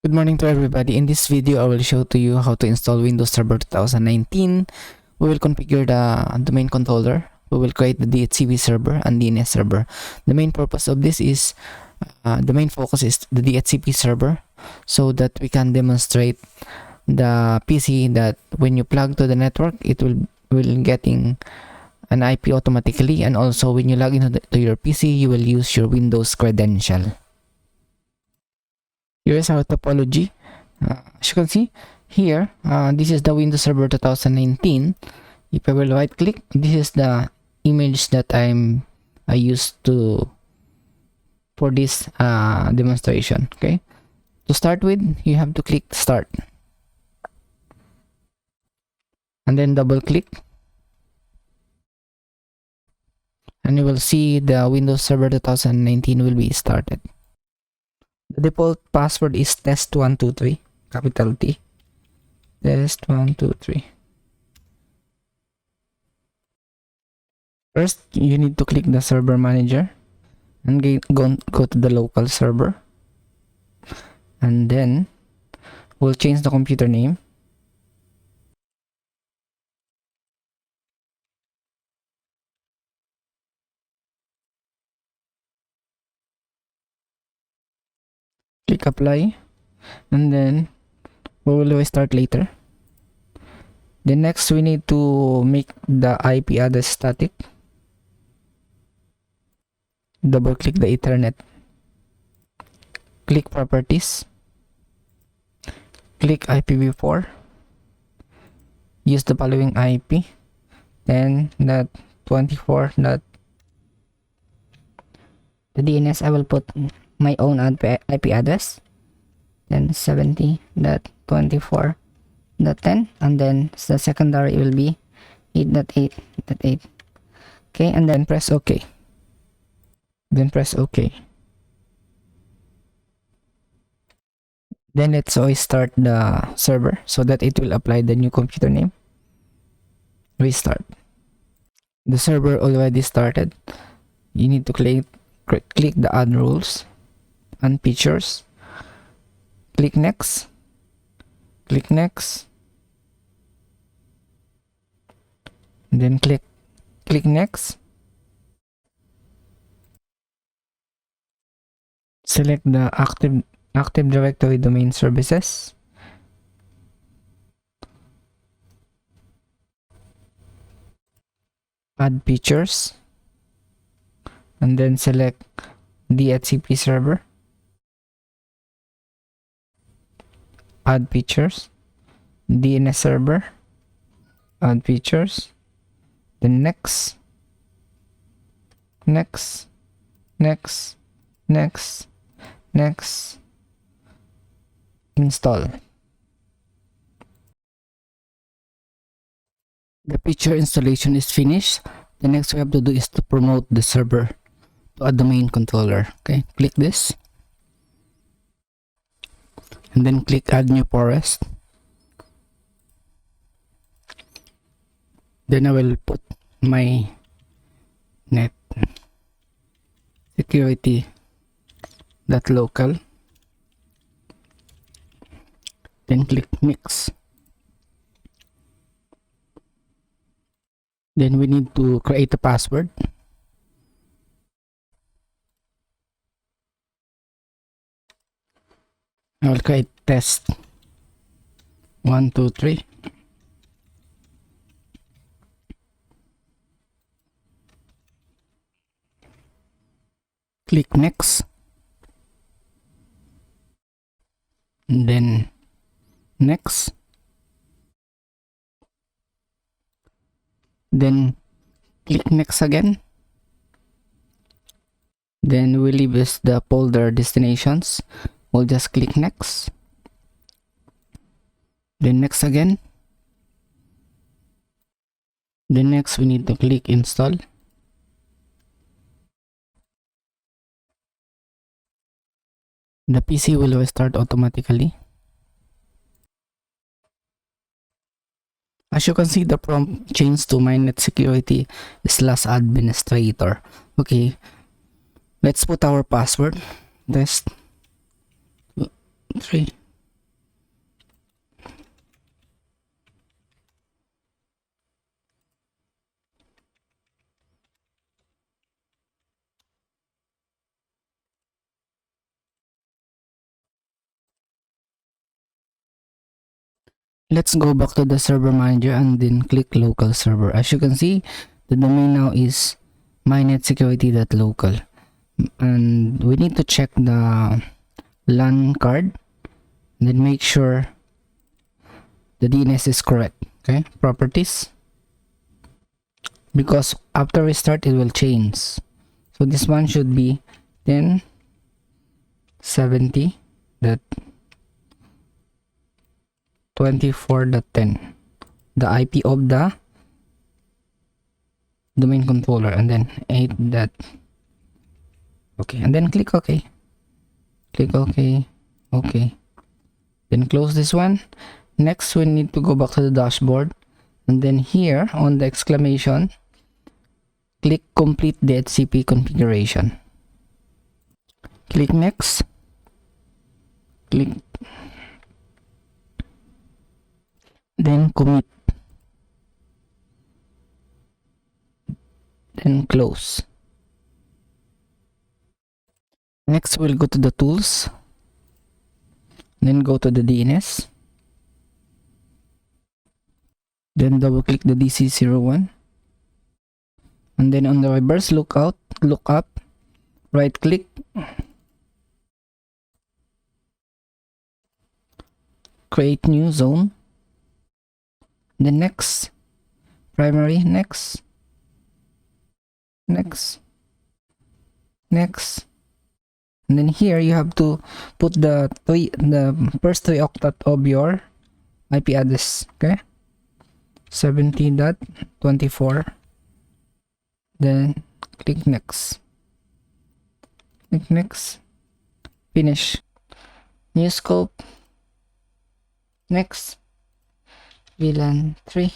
Good morning to everybody. In this video, I will show to you how to install Windows Server 2019. We will configure the domain controller. We will create the DHCP server and DNS server. The main purpose of this is, the main focus is the DHCP server, so that we can demonstrate the PC that when you plug to the network, it will getting an IP automatically, and also when you log into to your PC, you will use your Windows credential. Here is our topology. As you can see here, this is the Windows Server 2019. If I will right click, this is the image that I used for this demonstration. Okay, to start with, you have to click start and then double click, and you will see the Windows Server 2019 will be started. The default password is test123, capital T. Test123. First, you need to click the server manager and go to the local server. And then we'll change the computer name. Click apply, and then we will start later. Then next, we need to make the IP address static. Double click the Ethernet. Click properties. Click IPv4. Use the following IP: 10.24. The DNS, I will put my own IP address, then 70.24.10, and then the secondary will be 8.8.8. okay, and then press OK. Then press OK. Then let's always start the server so that it will apply the new computer name. Restart. The server already started. You need to click the add rules and features. Click next. Click next. And then click next. Select the active directory domain services. Add features. And then select DHCP server. Add features. DNS server. Add features. Then next. Install. The feature installation is finished. The next we have to do is to promote the server to a domain controller. Okay, click this and then click add new forest. Then I will put my net security.local. Then click mix. Then we need to create a password. I will create test 1 2 3. Click next, and then next, then click next again. Then we leave us the folder destinations. We'll just click next, then next again. Then next we need to click install. The PC will restart automatically. As you can see, the prompt changed to MyNet Security /administrator. Okay, let's put our password. Test 3 Let's go back to the server manager and then click local server. As you can see, the domain now is mynetsecurity.local, and we need to check the LAN card and then make sure the DNS is correct. Okay, properties, because after restart it will change. So this one should be 1070.24.10, the IP of the domain controller, and then 8 that. Okay, and then click OK. Click OK. Okay, then close this one. Next, we need to go back to the dashboard, and then here on the exclamation, click complete DHCP configuration. Click next. Click, then commit, then close. Next, we'll go to the tools, then go to the DNS, then double click the DC01, and then on the reverse lookup, right click, create new zone, then next, primary, next, and then here you have to put the first 3 octet of your IP address. Okay, 70.24, then click next, finish, new scope, next, VLAN 3,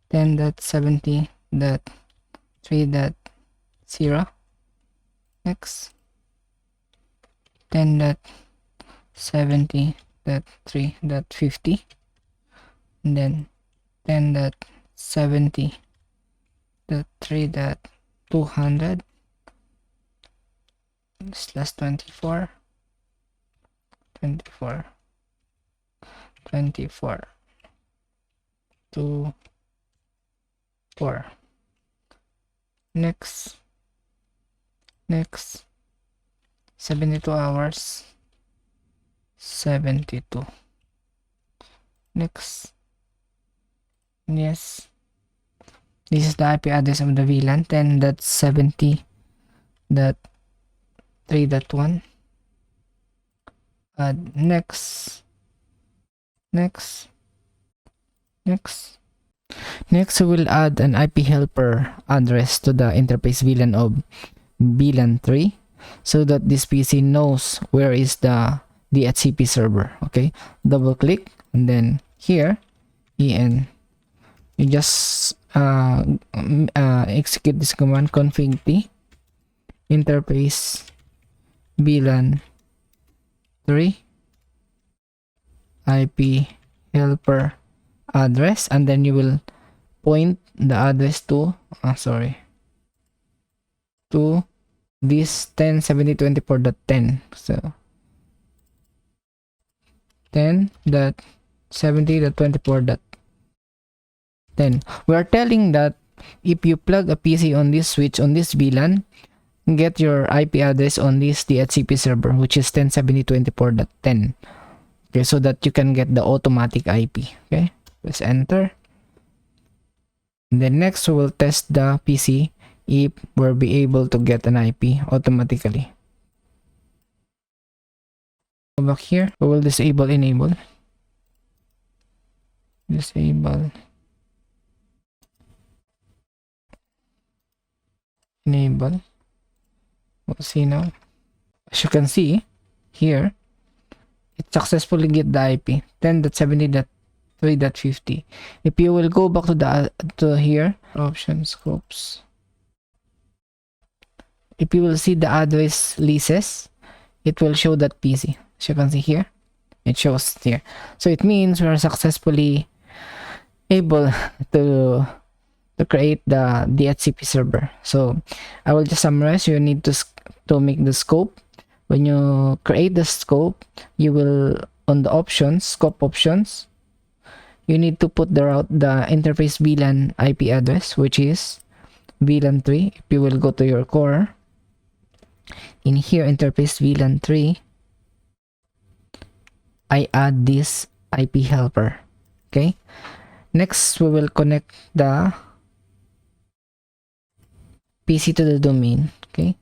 10.70.3.0, next, 10.70.3.50, and then 10.70.3.200 slash 24 to 4. Next, 72 hours, 72. Next, yes, this is the IP address of the VLAN, 10.70.3.1. Next, we will add an IP helper address to the interface VLAN of VLAN 3, so that this PC knows where is the DHCP server. Okay, double click, and then here en, you just execute this command, config t interface VLAN 3 IP helper address, and then you will point the address to to this 10.70.24.10. so 10.70.24.10. we are telling that if you plug a PC on this switch on this VLAN, get your IP address on this DHCP server, which is 10.70.24.10. okay, so that you can get the automatic IP. Okay, press enter, and then next we will test the PC if we'll be able to get an IP automatically. Go back here, we will disable enable, we'll see now. As you can see here, it successfully get the IP 10.70.3.50. if you will go back to here, options, scopes, if you will see the address leases, it will show that PC. As you can see here, it shows here. So it means we are successfully able to create the DHCP server. So I will just summarize. You need to make the scope. When you create the scope, you will on the options, scope options, you need to put the interface VLAN IP address, which is VLAN 3. If you will go to your core, in here, interface VLAN 3, I add this IP helper. Okay. Next, we will connect the PC to the domain. Okay.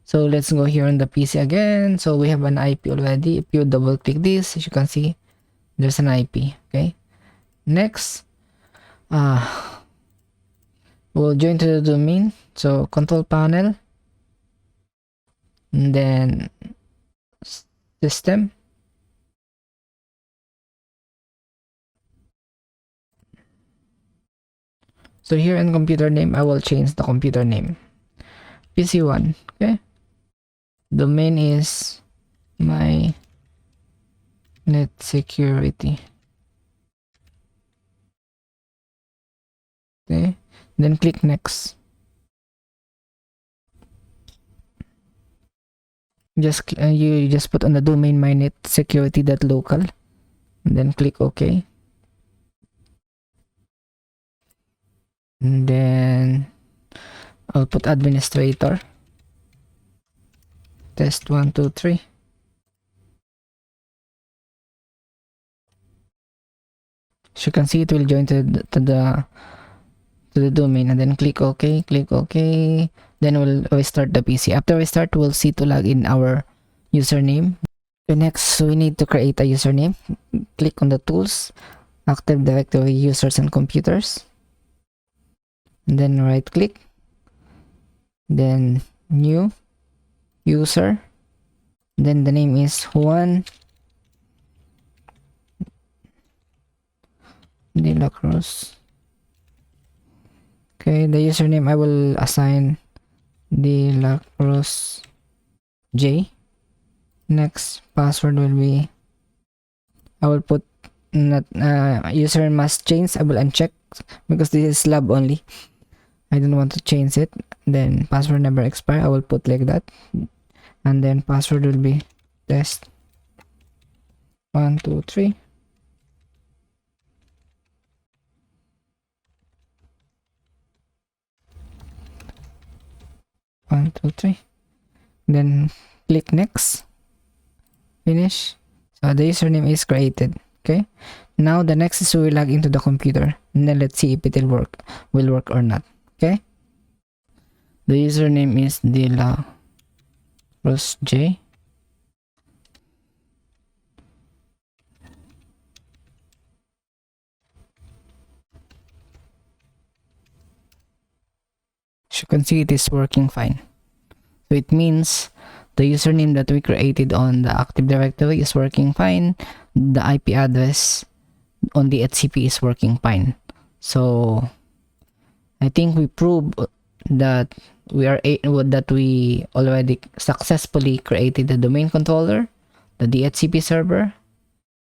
So let's go here on the PC again. So we have an IP already. If you double click this, as you can see, there's an IP. Okay. Next, we'll join to the domain. So control panel, and then system. So here in computer name, I will change the computer name. PC1. Okay. Domain is my net security. Okay. Then click next. You just put on the domain my net security.local, and then click OK. And then I'll put administrator. Test 1, 2, 3. As you can see, it will join to the domain, and then click OK, then we'll restart the PC. After we start, we'll see to log in our username. So next, we need to create a username. Click on the tools, Active Directory, users and computers, and then right click, then new user, then the name is Juan De La Cruz. Okay, the username I will assign De La Cruz J. Next, password will be, I will put not user must change. I will uncheck because this is lab only. I don't want to change it. Then password never expire. I will put like that, and then password will be test 1, 2, 3. Then click next, finish. So the username is created. Okay, now the next is we will log into the computer, and then let's see if it will work or not. Okay, the username is De La Cruz J. As you can see, it is working fine. So it means the username that we created on the Active Directory is working fine. The IP address on the Dhcp is working fine. So I think we proved that we already successfully created the domain controller, the DHCP server,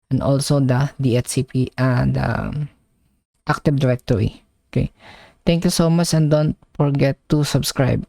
and also the DHCP and Active Directory. Okay, thank you so much, and don't forget to subscribe.